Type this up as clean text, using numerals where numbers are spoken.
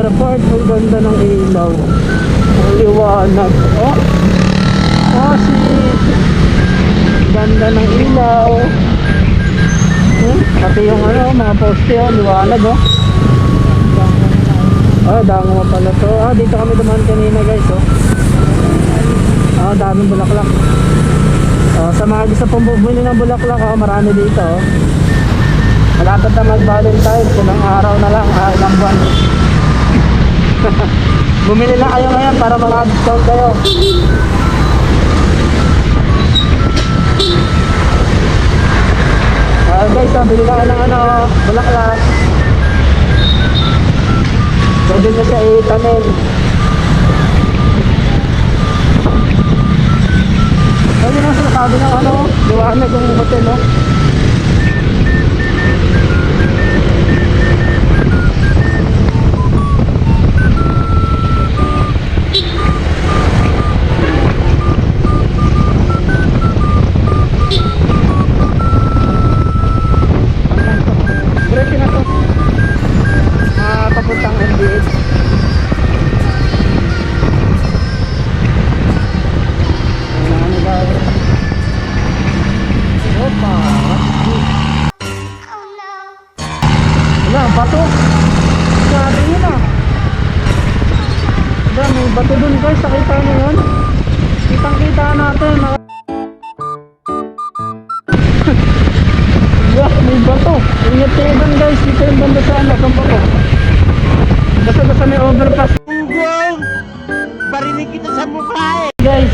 airport. Ang ganda ng ilaw. Ang liwanag. Oh, oh, ganda ng ilaw. Pati yung ano, mga poste, oh, liwanag, oh. Ah, dango pala to. Ah, dito kami dumaan kanina, guys, oh. Ah, daming bulaklak. Sa mga gusto pong bumili ng bulaklak, oh, marami dito, oh. Malapit na mag-Valentine, ilang araw na lang, ilang buwan. Bumili na kayo ngayon para maka-discount kayo. Guys, bili na kayo ng ano, bulaklak. Pwede na siya itanim. Pwede na sinasabi ng ano, liwanag ng hotel, no? Diretso na to. Papuntang MDH. Ano guys? Opa! Wala, bato! Sabi nyo na! Wala, may bato dun guys, nakita nyo yun? Kitang kita natin. Yeah, may bato. Ingat kayo dun guys, dito yung banda sa anak ang bato. Basta may overpass. Ugong! Barinig kita sa mukha eh! Guys,